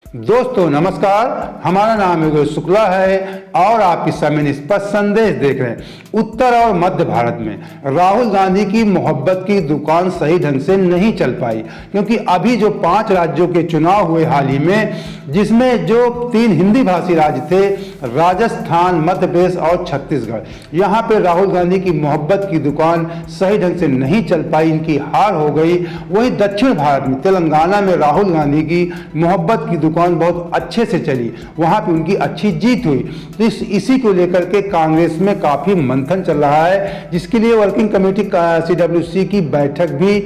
दोस्तों नमस्कार, हमारा नाम योगेश शुक्ला है और आप इस समय निष्पक्ष संदेश देख रहे हैं। उत्तर और मध्य भारत में राहुल गांधी की मोहब्बत की दुकान सही ढंग से नहीं चल पाई, क्योंकि अभी जो 5 राज्यों के चुनाव हुए हाल ही में, जिसमें जो 3 हिंदी भाषी राज्य थे, राजस्थान, मध्य प्रदेश और छत्तीसगढ़, यहाँ पे राहुल गांधी की मोहब्बत की दुकान सही ढंग से नहीं चल पाई, इनकी हार हो गई। वहीं दक्षिण भारत में तेलंगाना में राहुल गांधी की मोहब्बत की दुकान बहुत अच्छे से चली, वहां पे उनकी अच्छी जीत हुई। तो इसी को लेकर के कांग्रेस में काफी मंथन चल रहा है, जिसके लिए वर्किंग कमेटी CWC की बैठक भी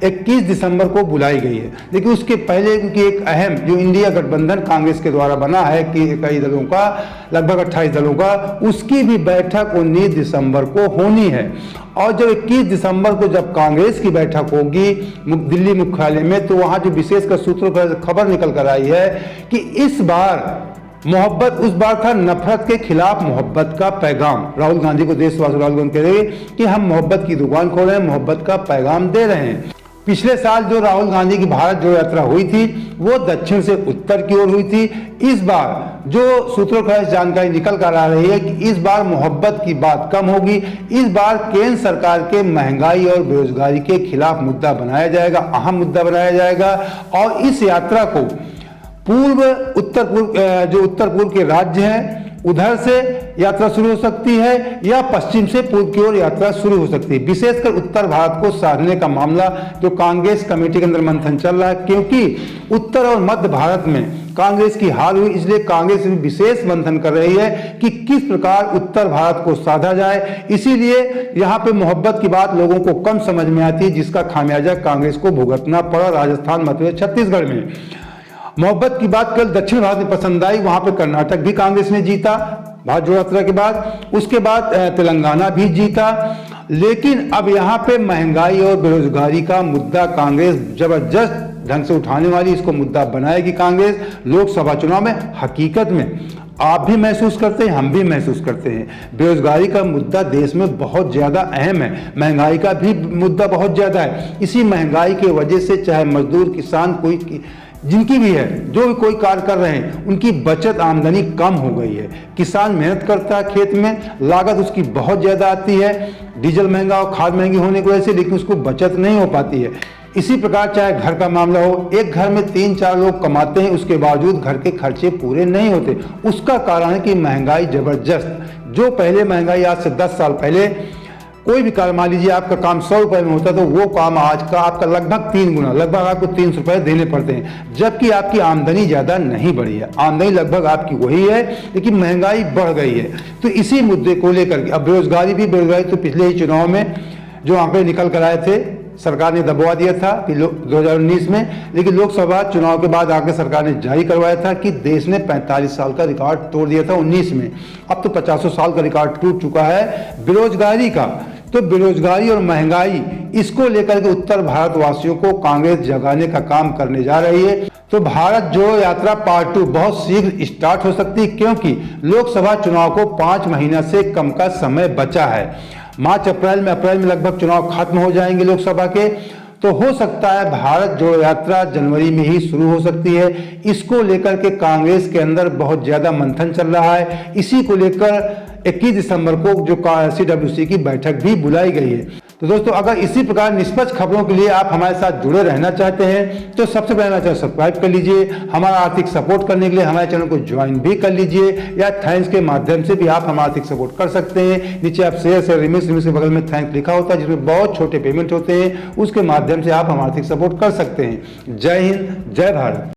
21 दिसंबर को बुलाई गई है। लेकिन उसके पहले उनकी एक अहम जो इंडिया गठबंधन कांग्रेस के द्वारा बना है कि कई दलों का, लगभग 28 दलों का, उसकी भी बैठक 19 दिसंबर को होनी है। और जब 21 दिसंबर को जब कांग्रेस की बैठक होगी दिल्ली मुख्यालय में, तो वहां जो विशेषकर सूत्रों पर खबर निकल कर आई है कि इस बार मोहब्बत, उस बार था नफरत के खिलाफ मोहब्बत का पैगाम। राहुल गांधी को देशवासी राहुल गांधी कह रहे कि हम मोहब्बत की दुकान खोल रहे हैं, मोहब्बत का पैगाम दे रहे हैं। पिछले साल जो राहुल गांधी की भारत जोड़ो यात्रा हुई थी, वो दक्षिण से उत्तर की ओर हुई थी। इस बार जो सूत्रों से जानकारी निकल कर आ रही है कि इस बार मोहब्बत की बात कम होगी। इस बार केंद्र सरकार के महंगाई और बेरोजगारी के खिलाफ मुद्दा बनाया जाएगा, अहम मुद्दा बनाया जाएगा। और इस यात्रा को उत्तर पूर्व के राज्य हैं, उधर से यात्रा शुरू हो सकती है या पश्चिम से पूर्व की ओर यात्रा शुरू हो सकती है। विशेषकर उत्तर भारत को साधने का मामला जो कांग्रेस कमेटी के अंदर मंथन चल रहा है, क्योंकि उत्तर और मध्य भारत में कांग्रेस की हार हुई, इसलिए कांग्रेस विशेष मंथन कर रही है कि किस प्रकार उत्तर भारत को साधा जाए। इसीलिए यहाँ पे मोहब्बत की बात लोगों को कम समझ में आती है, जिसका खामियाजा कांग्रेस को भुगतना पड़ा राजस्थान, मध्य प्रदेश, छत्तीसगढ़ में। मोहब्बत की बात कल दक्षिण भारत में पसंद आई, वहां पे कर्नाटक भी कांग्रेस ने जीता भारत जोड़ो यात्रा के बाद, उसके बाद तेलंगाना भी जीता। लेकिन अब यहाँ पे महंगाई और बेरोजगारी का मुद्दा कांग्रेस जबरदस्त ढंग से उठाने वाली, इसको मुद्दा बनाएगी कांग्रेस लोकसभा चुनाव में। हकीकत में आप भी महसूस करते हैं, हम भी महसूस करते हैं, बेरोजगारी का मुद्दा देश में बहुत ज्यादा अहम है, महंगाई का भी मुद्दा बहुत ज्यादा है। इसी महंगाई की वजह से चाहे मजदूर, किसान, कोई जिनकी भी है, जो भी कोई कार्य कर रहे हैं, उनकी बचत आमदनी कम हो गई है। किसान मेहनत करता है खेत में, लागत उसकी बहुत ज्यादा आती है, डीजल महंगा और खाद महंगी होने की वजह से, लेकिन उसको बचत नहीं हो पाती है। इसी प्रकार चाहे घर का मामला हो, एक घर में 3-4 लोग कमाते हैं, उसके बावजूद घर के खर्चे पूरे नहीं होते। उसका कारण है कि महंगाई जबरदस्त, जो पहले महंगाई आज से 10 साल पहले कोई भी काम, मान लीजिए आपका काम 100 रुपए में होता, तो वो काम आज का आपका लगभग 3 गुना, लगभग आपको 300 रुपए देने पड़ते हैं, जबकि आपकी आमदनी ज्यादा नहीं बढ़ी है। आमदनी लगभग आपकी वही है, लेकिन महंगाई बढ़ गई है। तो इसी मुद्दे को लेकर के अब बेरोजगारी भी बढ़ गई। तो पिछले ही चुनाव में जो आंकड़े निकल कर आए थे, सरकार ने दबवा दिया था कि 2019 में, लेकिन लोकसभा चुनाव के बाद आगे सरकार ने जारी करवाया था कि देश ने 45 साल का रिकॉर्ड तोड़ दिया था 19 में। अब तो 50 साल का रिकॉर्ड टूट चुका है बेरोजगारी का। तो बेरोजगारी और महंगाई, इसको लेकर के उत्तर भारत वासियों को कांग्रेस जगाने का काम करने जा रही है। तो भारत जोड़ो यात्रा पार्ट 2 बहुत शीघ्र स्टार्ट हो सकती है, क्योंकि लोकसभा चुनाव को 5 महीना से कम का समय बचा है। मार्च अप्रैल में लगभग चुनाव खत्म हो जाएंगे लोकसभा के। तो हो सकता है भारत जोड़ो यात्रा जनवरी में ही शुरू हो सकती है। इसको लेकर के कांग्रेस के अंदर बहुत ज्यादा मंथन चल रहा है। इसी को लेकर 21 दिसंबर को जो CWC की बैठक भी बुलाई गई है। तो दोस्तों, अगर इसी प्रकार निष्पक्ष खबरों के लिए आप हमारे साथ जुड़े रहना चाहते हैं, तो सबसे पहले हमारा चैनल सब्सक्राइब कर लीजिए। हमारा आर्थिक सपोर्ट करने के लिए हमारे चैनल को ज्वाइन भी कर लीजिए, या थैंक्स के माध्यम से भी आप हमारा आर्थिक सपोर्ट कर सकते हैं। नीचे आप शेयर रिमिक्स के बगल में थैंक्स लिखा होता है, जिसमें बहुत छोटे पेमेंट होते हैं, उसके माध्यम से आप हमारा आर्थिक सपोर्ट कर सकते हैं। जय हिंद, जय भारत।